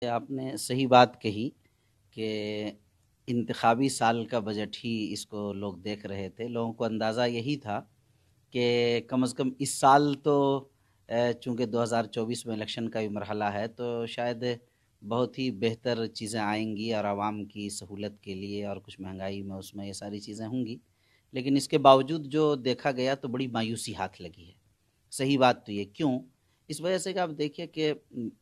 آپ نے صحیح بات کہی کہ انتخابی سال کا بجٹ ہی اس کو لوگ دیکھ رہے تھے. لوگوں کو اندازہ یہی تھا کہ کم از کم اس سال تو چونکہ 2024 میں الیکشن کا بھی مرحلہ ہے تو شاید بہت ہی بہتر چیزیں آئیں گی اور عوام کی سہولت کے لیے اور کچھ مہنگائی میں اس میں یہ ساری چیزیں ہوں گی. لیکن اس کے باوجود جو دیکھا گیا تو بڑی مایوسی ہاتھ لگی ہے. صحیح بات تو یہ کیوں؟ اس وجہ سے کہ آپ دیکھیے کہ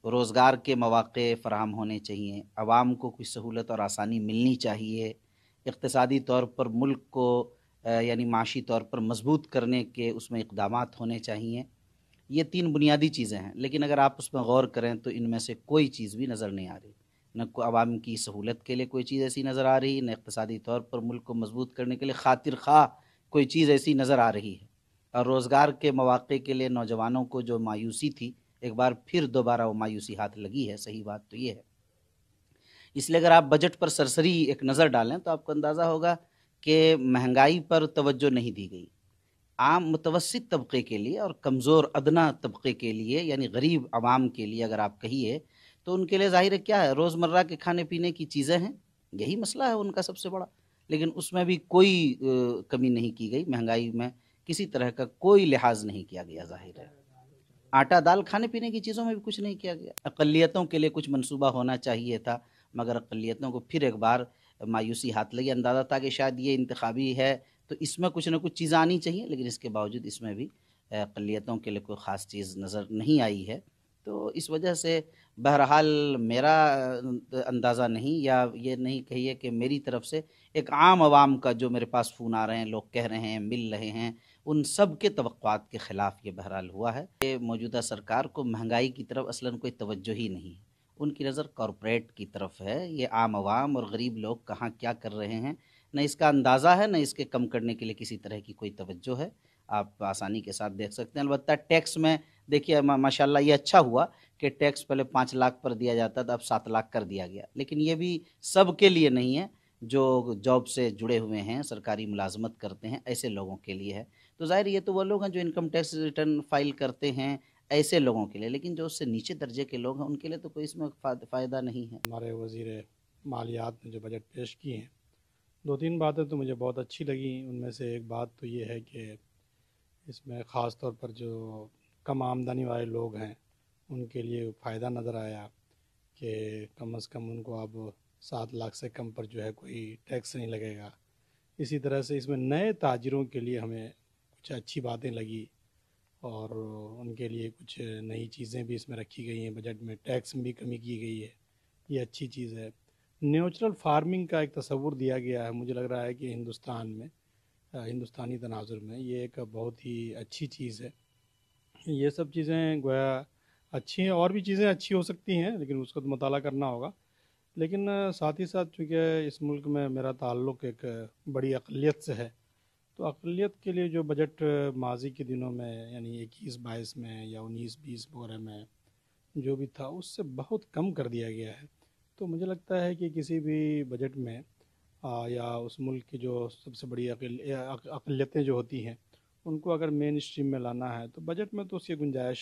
روزگار کے مواقع فراہم ہونے چاہیے، عوام کو کچھ سہولت اور آسانی ملنی چاہیے، اقتصادی طور پر ملک کو یعنی معاشی طور پر مضبوط کرنے کے اس میں اقدامات ہونے چاہیے. یہ تین بنیادی چیزیں ہیں، لیکن اگر آپ اس میں غور کریں تو ان میں سے کوئی چیز بھی نظر نہیں آ رہی. نہ عوام کی سہولت کے لیے کوئی چیز ایسی نظر آ رہی، نہ اقتصادی طور پر ملک کو مضبوط کرنے کے لیے خاطر خواہ کوئی چیز ایسی نظر آ رہی ہے. اور روزگار کے مواقع کے لیے نوجوانوں کو جو مایوسی تھی، ایک بار پھر دوبارہ وہ مایوسی ہاتھ لگی ہے. صحیح بات تو یہ ہے. اس لیے اگر آپ بجٹ پر سرسری ایک نظر ڈالیں تو آپ کو اندازہ ہوگا کہ مہنگائی پر توجہ نہیں دی گئی. عام متوسط طبقے کے لیے اور کمزور ادنا طبقے کے لیے یعنی غریب عوام کے لیے اگر آپ کہیے تو ان کے لیے ظاہر ہے کیا ہے، روزمرہ کے کھانے پینے کی چیزیں ہیں. یہی مسئلہ ہے ان کا سب سے بڑا. لیکن اس میں بھی کوئی کمی نہیں کی گئی. مہنگائی میں کسی طرح کا کوئی لحاظ نہیں کیا گیا. ظاہر ہے آٹا دال کھانے پینے کی چیزوں میں بھی کچھ نہیں کیا گیا. اقلیتوں کے لیے کچھ منصوبہ ہونا چاہیے تھا، مگر اقلیتوں کو پھر ایک بار مایوسی ہاتھ لگی. اندازہ تھا کہ شاید یہ انتخابی ہے تو اس میں کچھ نہ کچھ چیزیں آنی چاہیے، لیکن اس کے باوجود اس میں بھی اقلیتوں کے لیے کوئی خاص چیز نظر نہیں آئی ہے. تو اس وجہ سے بہرحال میرا اندازہ نہیں، یا یہ نہیں کہیے کہ میری طرف سے ایک عام عوام کا جو میرے پاس فون آ رہے ہیں، لوگ کہہ رہے ہیں، مل رہے ہیں، ان سب کے توقعات کے خلاف یہ بہرحال ہوا ہے کہ موجودہ سرکار کو مہنگائی کی طرف اصلاً کوئی توجہ ہی نہیں ہے. ان کی نظر کارپوریٹ کی طرف ہے. یہ عام عوام اور غریب لوگ کہاں کیا کر رہے ہیں نہ اس کا اندازہ ہے، نہ اس کے کم کرنے کے لیے کسی طرح کی کوئی توجہ ہے. آپ آسانی کے ساتھ دیکھ سکتے ہیں. البتہ ٹیکس میں دیکھیے ماشاءاللہ یہ اچھا ہوا کہ ٹیکس پہلے 5 لاکھ پر دیا جاتا تھا، اب 7 لاکھ کر دیا گیا. لیکن یہ بھی سب کے لیے نہیں ہے. جو جاب سے جڑے ہوئے ہیں، سرکاری ملازمت کرتے ہیں، ایسے لوگوں کے لیے ہے. تو ظاہر یہ تو وہ لوگ ہیں جو انکم ٹیکس ریٹرن فائل کرتے ہیں، ایسے لوگوں کے لیے. لیکن جو اس سے نیچے درجے کے لوگ ہیں ان کے لیے تو کوئی اس میں فائدہ نہیں ہے. ہمارے وزیر مالیات نے جو بجٹ پیش کیے ہیں، دو تین باتیں تو مجھے بہت اچھی لگیں. ان میں سے ایک بات تو یہ ہے کہ اس میں خاص طور پر جو کم آمدنی والے لوگ ہیں ان کے لیے فائدہ نظر آیا کہ کم از کم ان کو اب 7 لاکھ سے کم پر جو ہے کوئی ٹیکس نہیں لگے گا. اسی طرح سے اس میں نئے تاجروں کے لیے ہمیں کچھ اچھی باتیں لگی اور ان کے لیے کچھ نئی چیزیں بھی اس میں رکھی گئی ہیں. بجٹ میں ٹیکس میں بھی کمی کی گئی ہے، یہ اچھی چیز ہے. نیچرل فارمنگ کا ایک تصور دیا گیا ہے. مجھے لگ رہا ہے کہ ہندوستان میں ہندوستانی تناظر میں یہ ایک بہت ہی اچھی چیز ہے. یہ سب چیزیں گویا اچھی ہیں، اور بھی چیزیں اچھی ہو سکتی ہیں لیکن اس کو تو مطالعہ کرنا ہوگا. لیکن ساتھ ہی ساتھ چونکہ اس ملک میں میرا تعلق ایک بڑی اقلیت سے ہے، تو اقلیت کے لیے جو بجٹ ماضی کے دنوں میں یعنی 21-22 میں یا 19-20 وغیرہ میں جو بھی تھا اس سے بہت کم کر دیا گیا ہے. تو مجھے لگتا ہے کہ کسی بھی بجٹ میں یا اس ملک کی جو سب سے بڑی اقلیتیں جو ہوتی ہیں ان کو اگر مین اسٹریم میں لانا ہے تو بجٹ میں تو اس کی گنجائش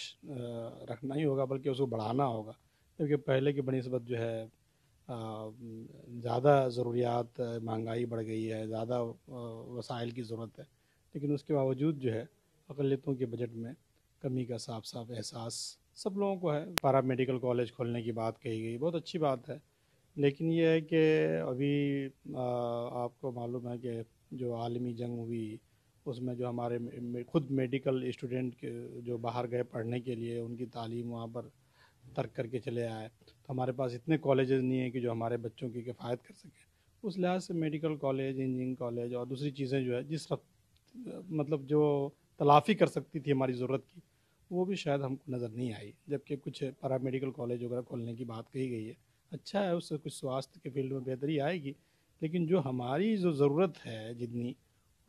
رکھنا ہی ہوگا، بلکہ اس کو بڑھانا ہوگا. کیونکہ پہلے کی بنسبت جو ہے زیادہ ضروریات، مہنگائی بڑھ گئی ہے، زیادہ وسائل کی ضرورت ہے. لیکن اس کے باوجود جو ہے اقلیتوں کے بجٹ میں کمی کا صاف صاف احساس سب لوگوں کو ہے. پارا میڈیکل کالج کھولنے کی بات کہی گئی، بہت اچھی بات ہے. لیکن یہ ہے کہ ابھی آپ کو معلوم ہے کہ جو عالمی جنگ ہوئی اس میں جو ہمارے خود میڈیکل اسٹوڈنٹ جو باہر گئے پڑھنے کے لیے ان کی تعلیم وہاں پر ترک کر کے چلے آئے، تو ہمارے پاس اتنے کالجز نہیں ہیں کہ جو ہمارے بچوں کی کفایت کر سکیں. اس لحاظ سے میڈیکل کالج، انجینئرنگ کالج اور دوسری چیزیں جو ہے جس وقت مطلب جو تلافی کر سکتی تھی ہماری ضرورت کی، وہ بھی شاید ہم کو نظر نہیں آئی. جبکہ کچھ پیرا میڈیکل کالج وغیرہ کھولنے کی بات کہی گئی ہے، اچھا ہے، اس سے کچھ سواستھ کے فیلڈ میں بہتری آئے گی. لیکن جو ہماری جو ضرورت ہے جتنی،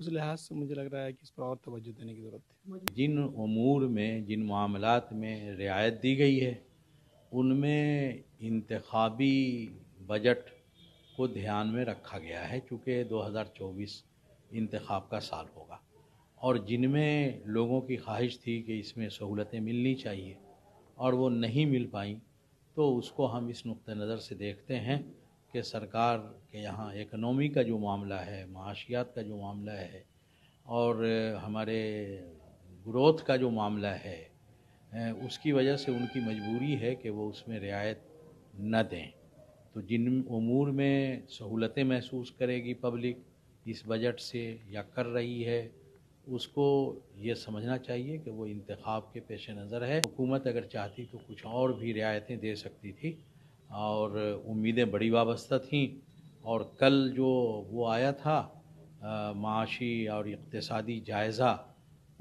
اس لحاظ سے مجھے لگ رہا ہے کہ اس پر اور توجہ دینے کی ضرورت ہے. جن امور میں، جن معاملات میں رعایت دی گئی ہے ان میں انتخابی بجٹ کو دھیان میں رکھا گیا ہے، چونکہ 2024 انتخاب کا سال ہوگا، اور جن میں لوگوں کی خواہش تھی کہ اس میں سہولتیں ملنی چاہیے اور وہ نہیں مل پائیں، تو اس کو ہم اس نقطہ نظر سے دیکھتے ہیں کہ سرکار کے یہاں اکنومی کا جو معاملہ ہے، معاشیات کا جو معاملہ ہے اور ہمارے گروتھ کا جو معاملہ ہے، اس کی وجہ سے ان کی مجبوری ہے کہ وہ اس میں رعایت نہ دیں۔ تو جن امور میں سہولتیں محسوس کرے گی پبلک اس بجٹ سے یا کر رہی ہے، اس کو یہ سمجھنا چاہیے کہ وہ انتخاب کے پیش نظر ہے۔ حکومت اگر چاہتی تو کچھ اور بھی رعایتیں دے سکتی تھی، اور امیدیں بڑی وابستہ تھیں، اور کل جو وہ آیا تھا معاشی اور اقتصادی جائزہ،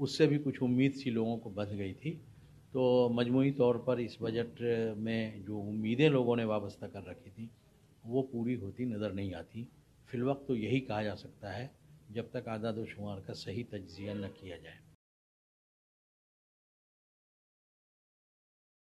اس سے بھی کچھ امید سی لوگوں کو بندھ گئی تھی۔ تو مجموعی طور پر اس بجٹ میں جو امیدیں لوگوں نے وابستہ کر رکھی تھیں وہ پوری ہوتی نظر نہیں آتی۔ فی الوقت تو یہی کہا جا سکتا ہے جب تک اعداد و شمار کا صحیح تجزیہ نہ کیا جائے۔